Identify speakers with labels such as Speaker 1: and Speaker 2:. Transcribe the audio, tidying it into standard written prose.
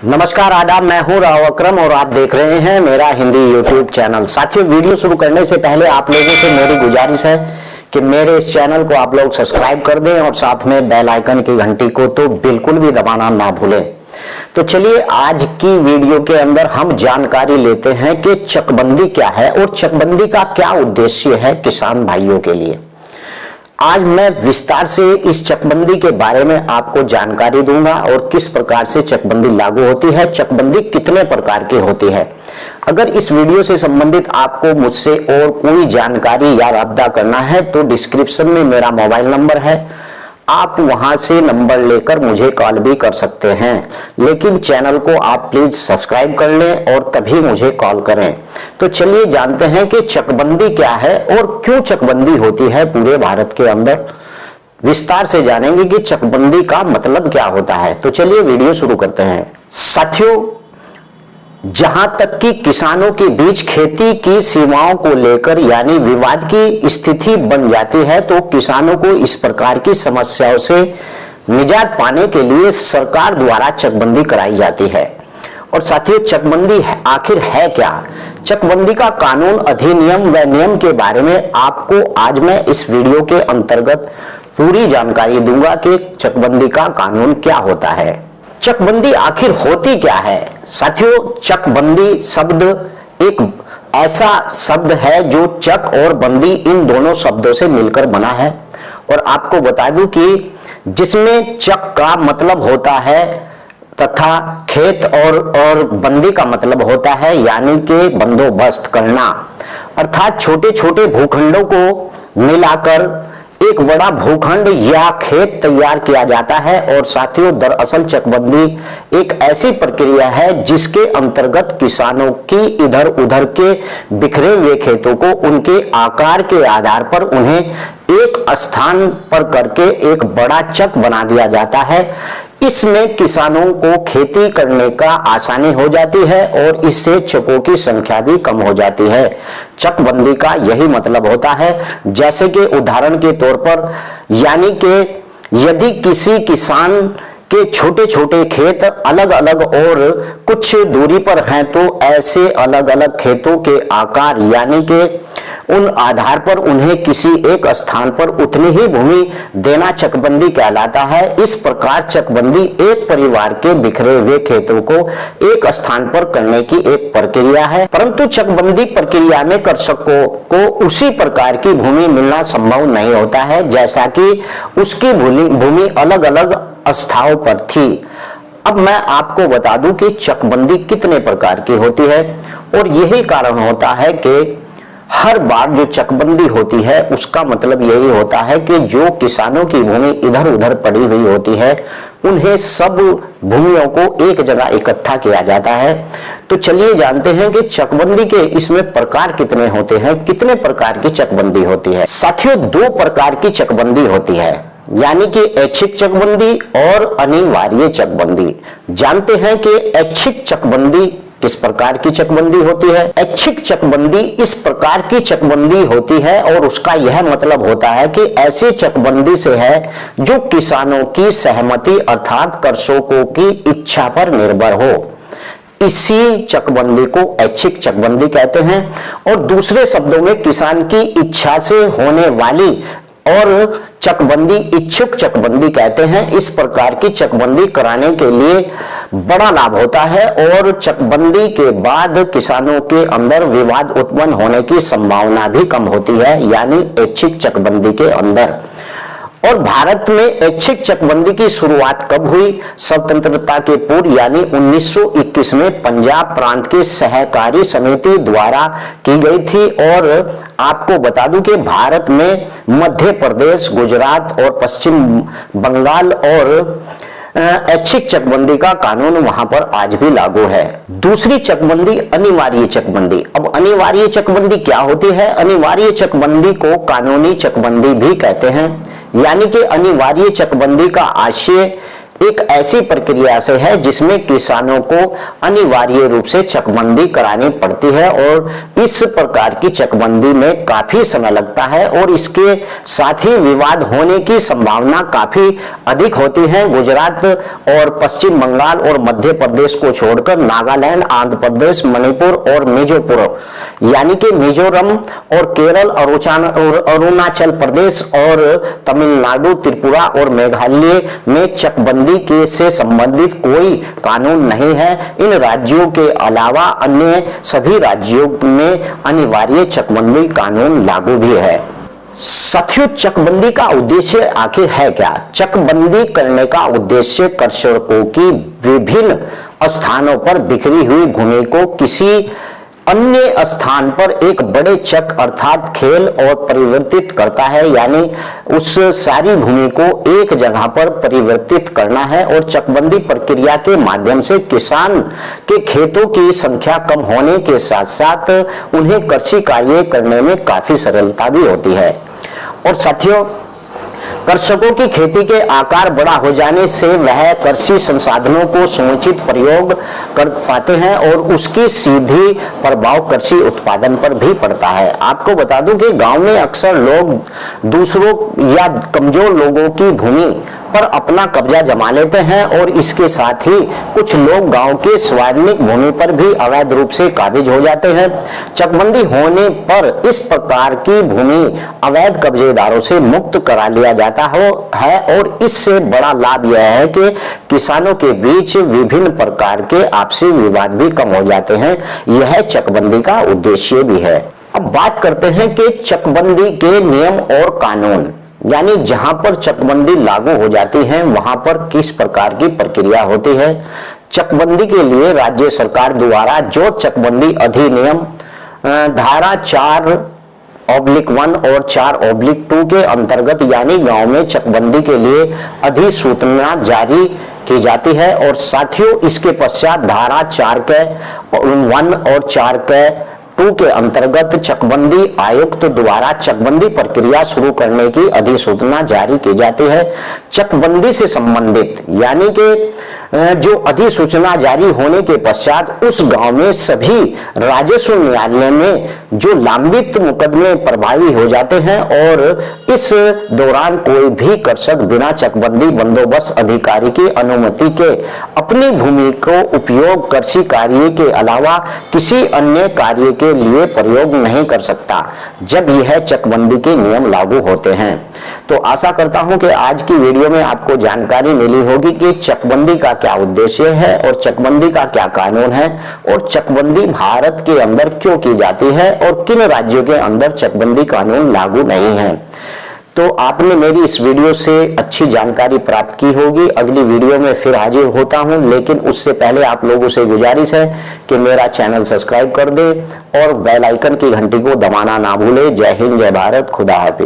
Speaker 1: नमस्कार आदाब, मैं हूं राव अकरम और आप देख रहे हैं मेरा हिंदी यूट्यूब चैनल। साथियों, वीडियो शुरू करने से पहले आप लोगों से मेरी गुजारिश है कि मेरे इस चैनल को आप लोग सब्सक्राइब कर दें और साथ में बेल आइकन की घंटी को तो बिल्कुल भी दबाना ना भूलें। तो चलिए, आज की वीडियो के अंदर हम जानकारी लेते हैं कि चकबंदी क्या है और चकबंदी का क्या उद्देश्य है किसान भाइयों के लिए। आज मैं विस्तार से इस चकबंदी के बारे में आपको जानकारी दूंगा और किस प्रकार से चकबंदी लागू होती है, चकबंदी कितने प्रकार की होती है। अगर इस वीडियो से संबंधित आपको मुझसे और कोई जानकारी या राब्ता करना है तो डिस्क्रिप्शन में मेरा मोबाइल नंबर है, आप वहां से नंबर लेकर मुझे कॉल भी कर सकते हैं। लेकिन चैनल को आप प्लीज सब्सक्राइब कर लें और तभी मुझे कॉल करें। तो चलिए जानते हैं कि चकबंदी क्या है और क्यों चकबंदी होती है पूरे भारत के अंदर। विस्तार से जानेंगे कि चकबंदी का मतलब क्या होता है। तो चलिए वीडियो शुरू करते हैं। साथियों, जहां तक कि किसानों के बीच खेती की सीमाओं को लेकर यानी विवाद की स्थिति बन जाती है तो किसानों को इस प्रकार की समस्याओं से निजात पाने के लिए सरकार द्वारा चकबंदी कराई जाती है। और साथियों, चकबंदी आखिर है क्या? चकबंदी का कानून, अधिनियम व नियम के बारे में आपको आज मैं इस वीडियो के अंतर्गत पूरी जानकारी दूंगा कि चकबंदी का कानून क्या होता है। चकबंदी आखिर होती क्या है? साथियों, चकबंदी शब्द एक ऐसा शब्द है जो चक और बंदी इन दोनों शब्दों से मिलकर बना है। और आपको बता दूं कि जिसमें चक का मतलब होता है तथा खेत और बंदी का मतलब होता है यानी कि बंदोबस्त करना, अर्थात छोटे छोटे भूखंडों को मिलाकर एक बड़ा भूखंड या खेत तैयार किया जाता है। और साथियों, दरअसल चकबंदी एक ऐसी प्रक्रिया है जिसके अंतर्गत किसानों की इधर उधर के बिखरे हुए खेतों को उनके आकार के आधार पर उन्हें एक स्थान पर करके एक बड़ा चक बना दिया जाता है। इसमें किसानों को खेती करने का आसानी हो जाती है और इससे चकों की संख्या भी कम हो जाती है। चकबंदी का यही मतलब होता है। जैसे कि उदाहरण के तौर पर, यानी कि यदि किसी किसान के छोटे छोटे खेत अलग अलग और कुछ दूरी पर हैं तो ऐसे अलग अलग खेतों के आकार यानी कि उन आधार पर उन्हें किसी एक स्थान पर उतनी ही भूमि देना चकबंदी कहलाता है। इस प्रकार चकबंदी एक परिवार के बिखरे हुए खेतों को एक स्थान पर करने की एक प्रक्रिया है। परंतु चकबंदी प्रक्रिया में कृषकों को उसी प्रकार की भूमि मिलना संभव नहीं होता है जैसा कि उसकी भूमि अलग अलग स्थानों पर थी। अब मैं आपको बता दूं कि चकबंदी कितने प्रकार की होती है और यही कारण होता है कि हर बार जो चकबंदी होती है उसका मतलब यही होता है कि जो किसानों की भूमि इधर उधर पड़ी हुई होती है उन्हें सब भूमियों को एक जगह इकट्ठा किया जाता है। तो चलिए जानते हैं कि चकबंदी के इसमें प्रकार कितने होते हैं, कितने प्रकार की चकबंदी होती है। साथियों, दो प्रकार की चकबंदी होती है, यानी कि ऐच्छिक चकबंदी और अनिवार्य चकबंदी। जानते हैं कि ऐच्छिक चकबंदी किस प्रकार की चकबंदी होती है। ऐच्छिक चकबंदी इस प्रकार की चकबंदी होती है और उसका यह मतलब होता है कि ऐसी चकबंदी से है जो किसानों की सहमति अर्थात कृषकों की इच्छा पर निर्भर हो। इसी चकबंदी को ऐच्छिक चकबंदी कहते हैं। और दूसरे शब्दों में किसान की इच्छा से होने वाली और चकबंदी इच्छुक चकबंदी कहते हैं। इस प्रकार की चकबंदी कराने के लिए बड़ा लाभ होता है और चकबंदी के बाद किसानों के अंदर विवाद उत्पन्न होने की संभावना भी कम होती है, यानी ऐच्छिक चकबंदी के अंदर। और भारत में ऐच्छिक चकबंदी की शुरुआत कब हुई? स्वतंत्रता के पूर्व यानी 1921 में पंजाब प्रांत के सहकारी समिति द्वारा की गई थी। और आपको बता दूं कि भारत में मध्य प्रदेश, गुजरात और पश्चिम बंगाल और ऐच्छिक चकबंदी का कानून वहां पर आज भी लागू है। दूसरी चकबंदी अनिवार्य चकबंदी। अब अनिवार्य चकबंदी क्या होती है? अनिवार्य चकबंदी को कानूनी चकबंदी भी कहते हैं, यानी कि अनिवार्य चकबंदी का आशय एक ऐसी प्रक्रिया से है जिसमें किसानों को अनिवार्य रूप से चकबंदी करानी पड़ती है और इस प्रकार की चकबंदी में काफी समय लगता है और इसके साथ ही विवाद होने की संभावना काफी अधिक होती है। गुजरात और पश्चिम बंगाल और मध्य प्रदेश को छोड़कर नागालैंड, आंध्र प्रदेश, मणिपुर और मिजोपुर यानी कि मिजोरम और केरल, अरुणाचल प्रदेश और तमिलनाडु, त्रिपुरा और मेघालय में चकबंदी के से संबंधित कोई कानून नहीं है। इन राज्यों के अलावा अन्य सभी राज्यों में अनिवार्य चकबंदी कानून लागू भी है। साथियों, चकबंदी का उद्देश्य आखिर है क्या? चकबंदी करने का उद्देश्य कृषकों की विभिन्न स्थानों पर बिखरी हुई भूमि को किसी अन्य स्थान पर एक बड़े चक अर्थात खेल और परिवर्तित करता है, यानी उस सारी भूमि को एक जगह पर परिवर्तित करना है। और चकबंदी प्रक्रिया के माध्यम से किसान के खेतों की संख्या कम होने के साथ साथ उन्हें कृषि कार्य करने में काफी सरलता भी होती है। और साथियों, कृषकों की खेती के आकार बड़ा हो जाने से वह कृषि संसाधनों को समुचित प्रयोग कर पाते हैं और उसकी सीधी प्रभाव कृषि उत्पादन पर भी पड़ता है। आपको बता दूं कि गांव में अक्सर लोग दूसरों या कमजोर लोगों की भूमि पर अपना कब्जा जमा लेते हैं और इसके साथ ही कुछ लोग गांव के स्वार्मिक भूमि पर भी अवैध रूप से काबिज हो जाते हैं। चकबंदी होने पर इस प्रकार की भूमि अवैध कब्जेदारों से मुक्त करा लिया जाता है और इससे बड़ा लाभ यह है कि किसानों के बीच विभिन्न प्रकार के आपसी विवाद भी कम हो जाते हैं। यह चकबंदी का उद्देश्य भी है। अब बात करते हैं कि चकबंदी के नियम और कानून, यानी जहां पर चकबंदी लागू हो जाती है वहां पर किस प्रकार की प्रक्रिया होती है। चकबंदी के लिए राज्य सरकार द्वारा जो चकबंदी अधिनियम धारा 4/1 और 4/2 के अंतर्गत यानी गांव में चकबंदी के लिए अधिसूचना जारी की जाती है। और साथियों, इसके पश्चात धारा 4/1 और 4/2 के अंतर्गत चकबंदी आयुक्त द्वारा चकबंदी प्रक्रिया शुरू करने की अधिसूचना जारी की जाती है। चकबंदी से संबंधित यानी कि जो अधिसूचना जारी होने के पश्चात उस गांव में सभी राजस्व न्यायालय में जो लंबित मुकदमे प्रभावी हो जाते हैं और इस दौरान कोई भी कृषक बिना चकबंदी बंदोबस्त अधिकारी की अनुमति के अपनी भूमि को उपयोग कृषि कार्य के अलावा किसी अन्य कार्य के लिए प्रयोग नहीं कर सकता जब यह चकबंदी के नियम लागू होते हैं। तो आशा करता हूं कि आज की वीडियो में आपको जानकारी मिली होगी कि चकबंदी का क्या उद्देश्य है और चकबंदी का क्या कानून है और चकबंदी भारत के अंदर क्यों की जाती है और किन राज्यों के अंदर चकबंदी कानून लागू नहीं है। तो आपने मेरी इस वीडियो से अच्छी जानकारी प्राप्त की होगी। अगली वीडियो में फिर हाजिर होता हूं, लेकिन उससे पहले आप लोगों से गुजारिश है कि मेरा चैनल सब्सक्राइब कर दें और बेल आइकन की घंटी को दबाना ना भूलें। जय हिंद, जय भारत, खुदा हाफिज।